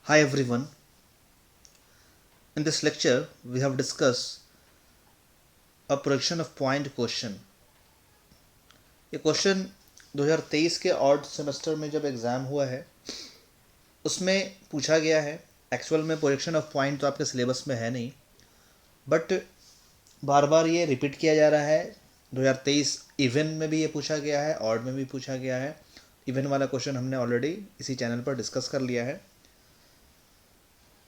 Hi everyone. In this lecture, we have discussed a projection of point question. ये question 2023 के odd semester में जब exam हुआ है उसमें पूछा गया है। एक्चुअल में प्रोजेक्शन ऑफ पॉइंट तो आपके सिलेबस में है नहीं, बट बार बार ये रिपीट किया जा रहा है। 2023 इवन में भी ये पूछा गया है, ऑड में भी पूछा गया है। इवन वाला क्वेश्चन हमने ऑलरेडी इसी चैनल पर डिस्कस कर लिया है।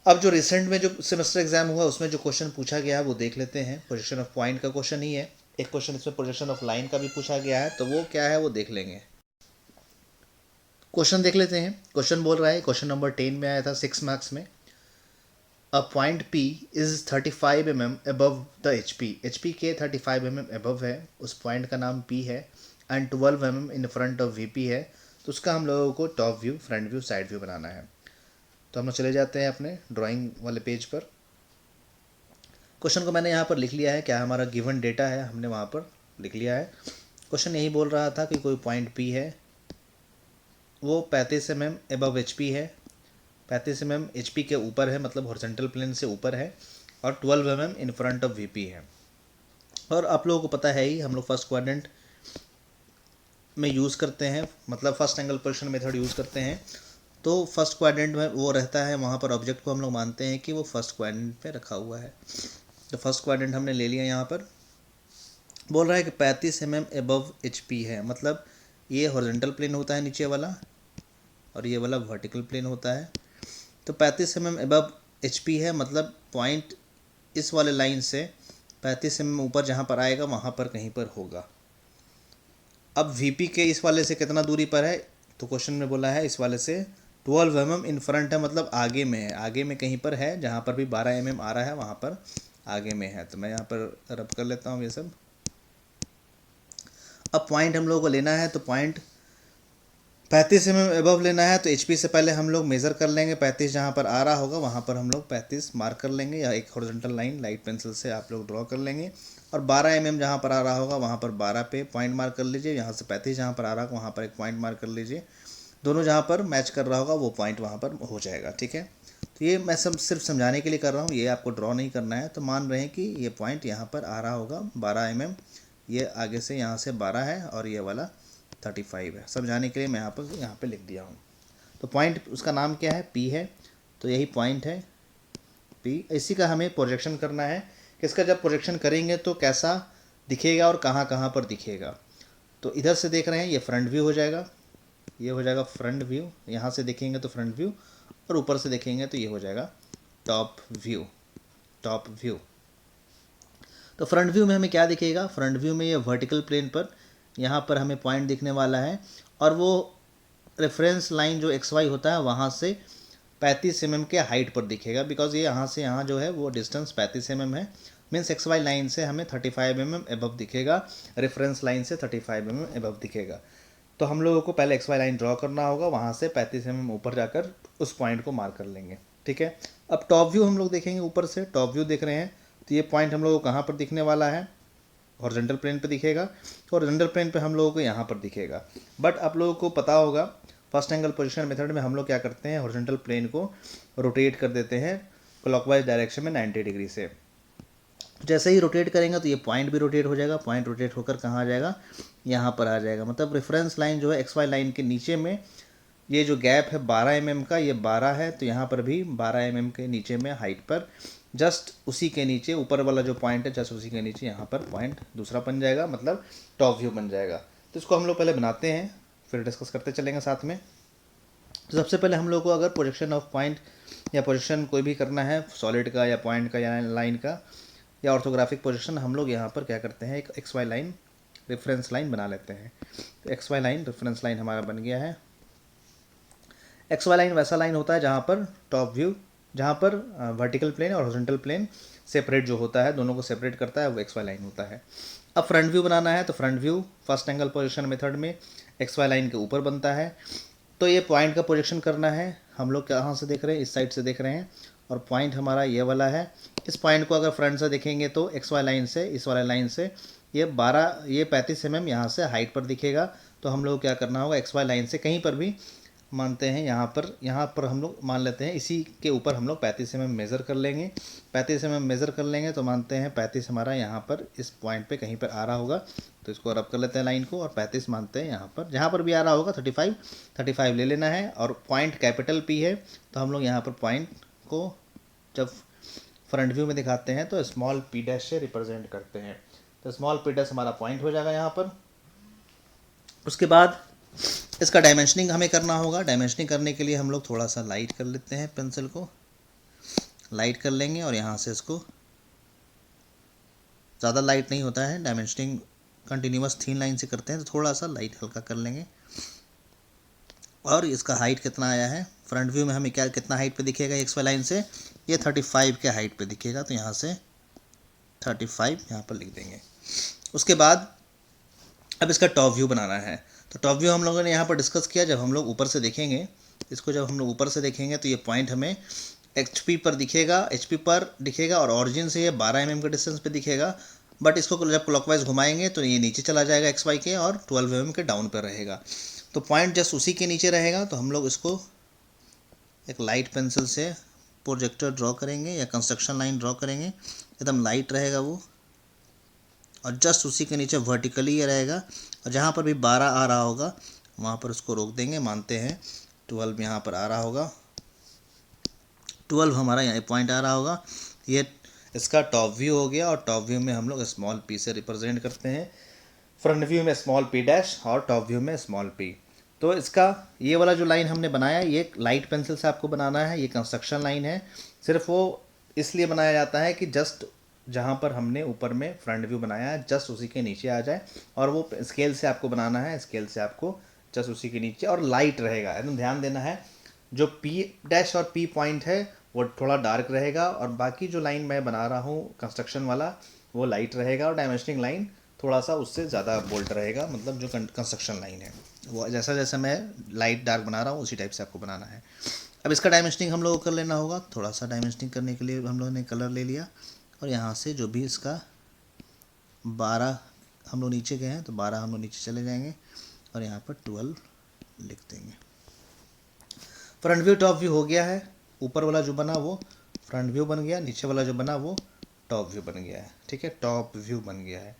अब जो रिसेंट में जो सेमेस्टर एग्जाम हुआ उसमें जो क्वेश्चन पूछा गया है वो देख लेते हैं। प्रोजेक्शन ऑफ पॉइंट का क्वेश्चन ही है। एक क्वेश्चन इसमें प्रोजेक्शन ऑफ लाइन का भी पूछा गया है, तो वो क्या है वो देख लेंगे। क्वेश्चन देख लेते हैं। क्वेश्चन बोल रहा है, क्वेश्चन नंबर 10 में आया था 6 मार्क्स में। A point P is 35 mm above the HP। HP के 35 mm अबव है, उस पॉइंट का नाम P है, and 12 mm in front of VP है। तो उसका हम लोगों को top view, front view, side view बनाना है। तो हम लोग चले जाते हैं अपने ड्राइंग वाले पेज पर। क्वेश्चन को मैंने यहाँ पर लिख लिया है, क्या हमारा गिवन डेटा है हमने वहाँ पर लिख लिया है। क्वेश्चन यही बोल रहा था कि कोई पॉइंट P है, वो 35 mm एबव HP है। 35 mm HP के ऊपर है, मतलब हॉरिजॉन्टल प्लेन से ऊपर है, और 12 mm in front of VP है। और आप लोगों को पता है ही, हम लोग फर्स्ट क्वाड्रेंट में यूज़ करते हैं, मतलब first angle position method use करते हैं। तो फर्स्ट क्वाड्रेंट में वो रहता है, वहाँ पर ऑब्जेक्ट को हम लोग मानते हैं कि वो फर्स्ट क्वाड्रेंट में रखा हुआ है। तो फर्स्ट क्वाड्रेंट हमने ले लिया। यहाँ पर बोल रहा है कि 35 mm एबव HP है, मतलब ये हॉरिजॉन्टल प्लेन होता है नीचे वाला, और ये वाला वर्टिकल प्लेन होता है। तो 35 mm एबव HP है, मतलब पॉइंट इस वाले लाइन से 35 mm ऊपर जहाँ पर आएगा वहाँ पर कहीं पर होगा। अब VP के इस वाले से कितना दूरी पर है, तो क्वेश्चन में बोला है इस वाले से 12 mm इन फ्रंट है, मतलब आगे में है, आगे में कहीं पर है, जहाँ पर भी 12 mm आ रहा है वहाँ पर आगे में है। तो मैं यहाँ पर रब कर लेता हूँ ये सब। अब पॉइंट हम लोगों को लेना है, तो पॉइंट 35 mm एबव लेना है। तो HP से पहले हम लोग मेज़र कर लेंगे, 35 जहाँ पर आ रहा होगा वहाँ पर हम लोग 35 मार्क कर लेंगे, या एक हॉरिजॉन्टल लाइन लाइट पेंसिल से आप लोग ड्रॉ कर लेंगे। और 12 mm जहाँ पर आ रहा होगा वहाँ पर 12 पे पॉइंट मार्क कर लीजिए। यहाँ से 35 जहाँ पर आ रहा होगा वहाँ पर एक पॉइंट मार्क कर लीजिए। दोनों जहाँ पर मैच कर रहा होगा वो पॉइंट वहाँ पर हो जाएगा। ठीक है, तो ये मैं सब सिर्फ समझाने के लिए कर रहा हूँ, ये आपको ड्रॉ नहीं करना है। तो मान रहे हैं कि ये पॉइंट यहाँ पर आ रहा होगा 12 mm, ये आगे से यहाँ से 12 है, और ये वाला 35 है। समझाने के लिए मैं यहाँ पे लिख दिया हूँ। तो पॉइंट उसका नाम क्या है, P है। तो यही पॉइंट है P। इसी का हमें प्रोजेक्शन करना है कि इसका जब प्रोजेक्शन करेंगे तो कैसा दिखेगा और कहाँ कहाँ पर दिखेगा। तो इधर से देख रहे हैं ये फ्रंट व्यू हो जाएगा, ये हो जाएगा फ्रंट व्यू। यहाँ से देखेंगे तो फ्रंट व्यू, और ऊपर से देखेंगे तो ये हो जाएगा टॉप व्यू। Top view. तो फ्रंट व्यू में हमें क्या दिखेगा, फ्रंट व्यू में ये वर्टिकल प्लेन पर यहाँ पर हमें पॉइंट दिखने वाला है, और वो रेफरेंस लाइन जो XY होता है वहाँ से 35 mm के हाइट पर दिखेगा, बिकॉज ये यहाँ से यहाँ जो है वो डिस्टेंस 35 mm है। मीन्स XY लाइन से हमें 35 mm एबव दिखेगा, रेफरेंस लाइन से 35 mm एबव दिखेगा। तो हम लोगों को पहले XY लाइन ड्रॉ करना होगा, वहाँ से 35 mm ऊपर जाकर उस पॉइंट को मार्क कर लेंगे। ठीक है, अब टॉप व्यू हम लोग देखेंगे। ऊपर से टॉप व्यू देख रहे हैं, तो ये पॉइंट हम लोगों को कहाँ पर दिखने वाला है, हॉरिजॉन्टल प्लेन पे दिखेगा। तो हॉरिजॉन्टल प्लेन पे हम लोगों को यहाँ पर दिखेगा। बट आप लोगों को पता होगा फर्स्ट एंगल पोजीशन मेथड में हम लोग क्या करते हैं, हॉरिजॉन्टल प्लेन को रोटेट कर देते हैं क्लॉकवाइज डायरेक्शन में 90 डिग्री से। जैसे ही रोटेट करेंगे तो ये पॉइंट भी रोटेट हो जाएगा। पॉइंट रोटेट होकर कहाँ आ जाएगा, यहाँ पर आ जाएगा। मतलब रेफरेंस लाइन जो है XY लाइन के नीचे में ये जो गैप है 12 mm का, ये 12 है, तो यहाँ पर भी 12 mm के नीचे में हाइट पर जस्ट उसी के नीचे ऊपर वाला जो पॉइंट है जस्ट उसी के नीचे यहाँ पर पॉइंट दूसरा बन जाएगा, मतलब टॉप व्यू बन जाएगा। तो इसको हम लोग पहले बनाते हैं, फिर डिस्कस करते चलेंगे साथ में। तो सबसे पहले हम लोग को अगर प्रोजेक्शन ऑफ पॉइंट या प्रोजेक्शन कोई भी करना है, सॉलिड का या पॉइंट का या लाइन का या ऑर्थोग्राफिक प्रोजेक्शन, हम लोग यहाँ पर क्या करते हैं, एक XY लाइन रेफरेंस लाइन बना लेते हैं। तो XY लाइन रेफरेंस लाइन हमारा बन गया है। XY लाइन वैसा लाइन होता है जहाँ पर टॉप व्यू, जहाँ पर वर्टिकल प्लेन और हॉरिजॉन्टल प्लेन सेपरेट जो होता है, दोनों को सेपरेट करता है, वो XY लाइन होता है। अब फ्रंट व्यू बनाना है, तो front view first angle position method में XY लाइन के ऊपर बनता है। तो ये पॉइंट का प्रोजेक्शन करना है। हम लोग कहाँ से देख रहे हैं, इस साइड से देख रहे हैं, और पॉइंट हमारा ये वाला है। इस पॉइंट को अगर फ्रंट से देखेंगे तो XY लाइन से, इस वाले लाइन से ये 35 mm यहाँ से हाइट पर दिखेगा। तो हम लोग क्या करना होगा, XY लाइन से कहीं पर भी मानते हैं यहाँ पर हम लोग मान लेते हैं इसी के ऊपर हम लोग 35 mm मेज़र कर लेंगे। 35 mm मेज़र कर लेंगे तो मानते हैं 35 हमारा यहाँ पर इस पॉइंट पे कहीं पर आ रहा होगा, तो इसको रब कर लेते हैं लाइन को, और 35 मानते हैं यहाँ पर, जहाँ पर भी आ रहा होगा 35 ले लेना है। और पॉइंट कैपिटल P है, तो हम लोग यहाँ पर पॉइंट को जब फ्रंट व्यू में दिखाते हैं तो स्मॉल p डैश से रिप्रेजेंट करते हैं। तो स्मॉल p डैश हमारा पॉइंट हो जाएगा यहाँ पर। उसके बाद इसका डायमेंशनिंग हमें करना होगा। डायमेंशनिंग करने के लिए हम लोग थोड़ा सा लाइट कर लेते हैं, पेंसिल को लाइट कर लेंगे और यहाँ से इसको, ज़्यादा लाइट नहीं होता है, डायमेंशनिंग कंटिन्यूअस थिन लाइन से करते हैं तो थोड़ा सा लाइट हल्का कर लेंगे। और इसका हाइट कितना आया है, फ्रंट व्यू में हमें क्या कितना हाइट पे दिखेगा एक्स वाई लाइन से, ये 35 के हाइट पे दिखेगा, तो यहाँ से 35 यहाँ पर लिख देंगे। उसके बाद अब इसका टॉप व्यू बनाना है। तो टॉप व्यू हम लोगों ने यहाँ पर डिस्कस किया, जब हम लोग ऊपर से देखेंगे इसको, जब हम लोग ऊपर से देखेंगे तो ये पॉइंट हमें HP पर दिखेगा, HP पर दिखेगा और ऑरिजिन से ये 12 mm के डिस्टेंस पे दिखेगा। बट इसको जब क्लॉकवाइज घुमाएंगे तो ये नीचे चला जाएगा XY के, और 12 mm के डाउन पर रहेगा। तो पॉइंट जस्ट उसी के नीचे रहेगा, तो हम लोग इसको एक लाइट पेंसिल से प्रोजेक्टर ड्रॉ करेंगे या कंस्ट्रक्शन लाइन ड्रॉ करेंगे, एकदम लाइट रहेगा वो, और जस्ट उसी के नीचे वर्टिकली ये रहेगा। और जहाँ पर भी 12 आ रहा होगा वहाँ पर उसको रोक देंगे, मानते हैं 12 यहाँ पर आ रहा होगा, 12 हमारा यहाँ पॉइंट आ रहा होगा। ये इसका टॉप व्यू हो गया, और टॉप व्यू में हम लोग स्मॉल p से रिप्रेजेंट करते हैं, फ्रंट व्यू में स्मॉल p डैश और टॉप व्यू में स्मॉल p। तो इसका ये वाला जो लाइन हमने बनाया, ये लाइट पेंसिल से आपको बनाना है, ये कंस्ट्रक्शन लाइन है। सिर्फ वो इसलिए बनाया जाता है कि जस्ट जहाँ पर हमने ऊपर में फ्रंट व्यू बनाया है जस्ट उसी के नीचे आ जाए, और वो स्केल से आपको बनाना है, स्केल से आपको जस्ट उसी के नीचे, और लाइट रहेगा, एकदम ध्यान देना है। जो P डैश और P पॉइंट है वो थोड़ा डार्क रहेगा, और बाकी जो लाइन मैं बना रहा हूँ कंस्ट्रक्शन वाला वो लाइट रहेगा, और डायमेंशनिंग लाइन थोड़ा सा उससे ज़्यादा बोल्ड रहेगा, मतलब जो कंस्ट्रक्शन लाइन है वो जैसा जैसा मैं लाइट डार्क बना रहा हूँ उसी टाइप से आपको बनाना है। अब इसका डायमेंशनिंग हम लोगों को कर लेना होगा। थोड़ा सा डायमेंशनिंग करने के लिए हम लोगों ने कलर ले लिया, और यहाँ से जो भी इसका 12 हम लोग नीचे गए हैं तो 12 हम लोग नीचे चले जाएंगे, और यहाँ पर 12 लिख देंगे। फ्रंट व्यू टॉप व्यू हो गया है, ऊपर वाला जो बना वो फ्रंट व्यू बन गया, नीचे वाला जो बना वो टॉप व्यू बन गया है। ठीक है, टॉप व्यू बन गया है,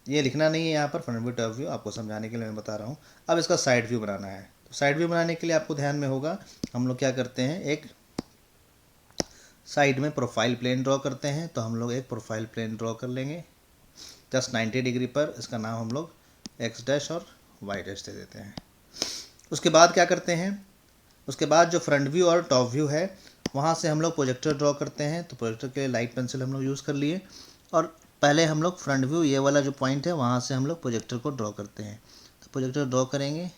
ये लिखना नहीं है यहाँ पर, फ्रंट व्यू टॉप व्यू आपको समझाने के लिए मैं बता रहा हूँ। अब इसका साइड व्यू बनाना है, तो साइड व्यू बनाने के लिए आपको ध्यान में होगा हम लोग क्या करते हैं, एक साइड में प्रोफाइल प्लेन ड्रॉ करते हैं। तो हम लोग एक प्रोफाइल प्लेन ड्रॉ कर लेंगे जस्ट 90 डिग्री पर, इसका नाम हम लोग एक्स डैश और वाई डैश दे देते हैं। उसके बाद क्या करते हैं, उसके बाद जो फ्रंट व्यू और टॉप व्यू है वहाँ से हम लोग प्रोजेक्टर ड्रॉ करते हैं। तो प्रोजेक्टर के लिए लाइट पेंसिल हम लोग यूज़ कर लिए, और पहले हम लोग फ्रंट व्यू ये वाला जो पॉइंट है वहाँ से हम लोग प्रोजेक्टर को ड्रॉ करते हैं। तो प्रोजेक्टर ड्रॉ करेंगे,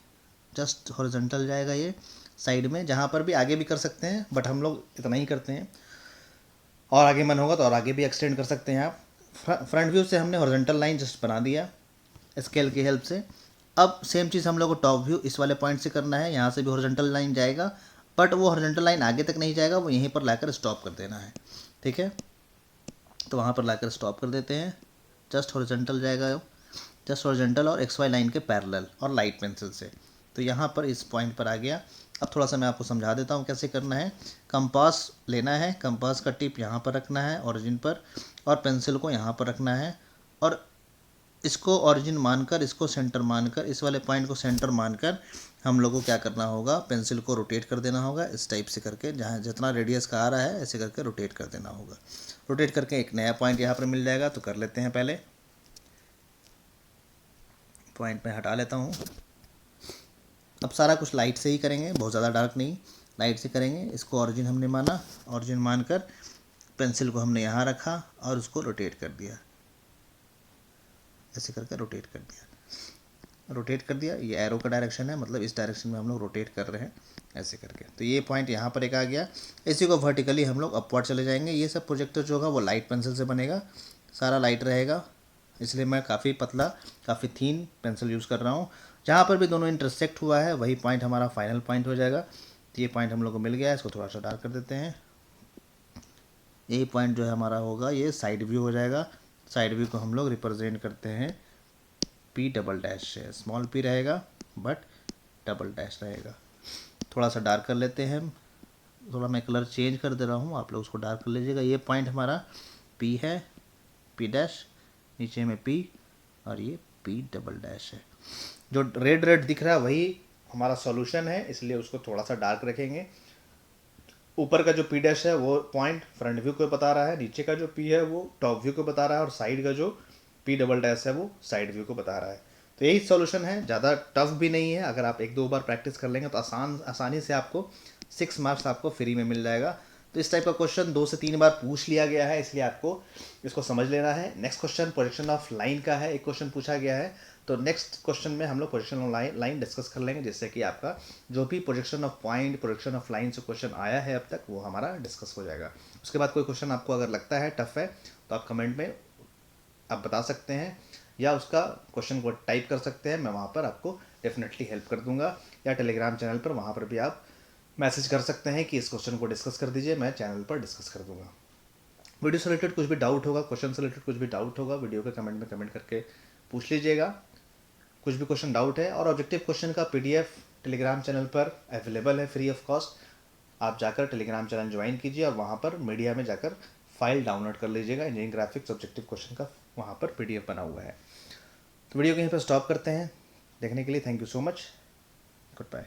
जस्ट हॉरिजॉन्टल जाएगा ये साइड में, जहाँ पर भी आगे भी कर सकते हैं बट हम लोग इतना ही करते हैं, और आगे मन होगा तो और आगे भी एक्सटेंड कर सकते हैं आप। फ्रंट व्यू से हमने हॉरिजॉन्टल लाइन जस्ट बना दिया स्केल की हेल्प से। अब सेम चीज़ हम लोग को टॉप व्यू इस वाले पॉइंट से करना है, यहाँ से भी हॉरिजॉन्टल लाइन जाएगा, बट वो हॉरिजॉन्टल लाइन आगे तक नहीं जाएगा, वो यहीं पर लाकर स्टॉप कर देना है। ठीक है, तो वहाँ पर लाकर स्टॉप कर देते हैं, जस्ट हॉरिजॉन्टल जाएगा, जस्ट हॉरिजॉन्टल और XY लाइन के पैरेलल और लाइट पेंसिल से। तो यहाँ पर इस पॉइंट पर आ गया। अब थोड़ा सा मैं आपको समझा देता हूँ कैसे करना है। कंपास लेना है, कंपास का टिप यहाँ पर रखना है ओरिजिन पर, और पेंसिल को यहाँ पर रखना है, और इसको ओरिजिन मानकर, इसको सेंटर मानकर, इस वाले पॉइंट को सेंटर मानकर हम लोग को क्या करना होगा, पेंसिल को रोटेट कर देना होगा इस टाइप से करके, जहाँ जितना रेडियस का आ रहा है ऐसे करके रोटेट कर देना होगा। रोटेट करके एक नया पॉइंट यहाँ पर मिल जाएगा। तो कर लेते हैं, पहले पॉइंट में हटा लेता हूँ। अब सारा कुछ लाइट से ही करेंगे, बहुत ज़्यादा डार्क नहीं, लाइट से करेंगे। इसको ओरिजिन हमने माना, ओरिजिन मानकर पेंसिल को हमने यहाँ रखा और उसको रोटेट कर दिया, ऐसे करके रोटेट कर दिया, रोटेट कर दिया। ये एरो का डायरेक्शन है, मतलब इस डायरेक्शन में हम लोग रोटेट कर रहे हैं ऐसे करके। तो ये पॉइंट यहाँ पर एक आ गया। इसी को वर्टिकली हम लोग अपवर्ड चले जाएंगे। ये सब प्रोजेक्टर जो होगा वो लाइट पेंसिल से बनेगा, सारा लाइट रहेगा, इसलिए मैं काफ़ी पतला, काफ़ी थीन पेंसिल यूज़ कर रहा हूँ। जहाँ पर भी दोनों इंटरसेक्ट हुआ है वही पॉइंट हमारा फाइनल पॉइंट हो जाएगा। तो ये पॉइंट हम लोग को मिल गया है, इसको थोड़ा सा डार्क कर देते हैं। यही पॉइंट जो है हमारा होगा ये साइड व्यू हो जाएगा। साइड व्यू को हम लोग रिप्रेजेंट करते हैं P डबल डैश से, स्मॉल p रहेगा बट डबल डैश रहेगा। थोड़ा सा डार्क कर लेते हैं हम, थोड़ा मैं कलर चेंज कर दे रहा हूँ, आप लोग उसको डार्क कर लीजिएगा। ये पॉइंट हमारा P है, P डैश, नीचे में P, और ये P डबल डैश है। जो रेड रेड दिख रहा है वही हमारा सॉल्यूशन है, इसलिए उसको थोड़ा सा डार्क रखेंगे। ऊपर का जो P डैश है वो पॉइंट फ्रंट व्यू को बता रहा है, नीचे का जो P है वो टॉप व्यू को बता रहा है, और साइड का जो P डबल डैश है वो साइड व्यू को बता रहा है। तो यही सॉल्यूशन है, ज़्यादा टफ भी नहीं है। अगर आप एक दो बार प्रैक्टिस कर लेंगे तो आसानी से आपको 6 मार्क्स आपको फ्री में मिल जाएगा। तो इस टाइप का क्वेश्चन 2 से 3 बार पूछ लिया गया है, इसलिए आपको इसको समझ लेना है। Next question projection of line का है, एक क्वेश्चन पूछा गया है। तो नेक्स्ट क्वेश्चन में हम लोग प्रोजेक्शन ऑफ लाइन डिस्कस कर लेंगे, जिससे कि आपका जो भी projection of point, projection of line से क्वेश्चन आया है अब तक, वो हमारा डिस्कस हो जाएगा। उसके बाद कोई क्वेश्चन आपको अगर लगता है टफ है तो आप कमेंट में आप बता सकते हैं, या उसका क्वेश्चन को टाइप कर सकते हैं, मैं वहाँ पर आपको डेफिनेटली हेल्प कर दूंगा। या टेलीग्राम चैनल पर वहाँ पर भी आप मैसेज कर सकते हैं कि इस क्वेश्चन को डिस्कस कर दीजिए, मैं चैनल पर डिस्कस कर दूंगा। वीडियो से रिलेटेड कुछ भी डाउट होगा, क्वेश्चन से रिलेटेड कुछ भी डाउट होगा, वीडियो के कमेंट में कमेंट करके पूछ लीजिएगा। कुछ भी क्वेश्चन डाउट है, और ऑब्जेक्टिव क्वेश्चन का PDF टेलीग्राम चैनल पर अवेलेबल है फ्री ऑफ कॉस्ट। आप जाकर टेलीग्राम चैनल ज्वाइन कीजिए और वहाँ पर मीडिया में जाकर फाइल डाउनलोड कर लीजिएगा। इंजीनियरिंग ग्राफिक्स ऑब्जेक्टिव क्वेश्चन का वहाँ पर PDF बना हुआ है। तो वीडियो को यहीं पर स्टॉप करते हैं। देखने के लिए thank you so much. Good bye.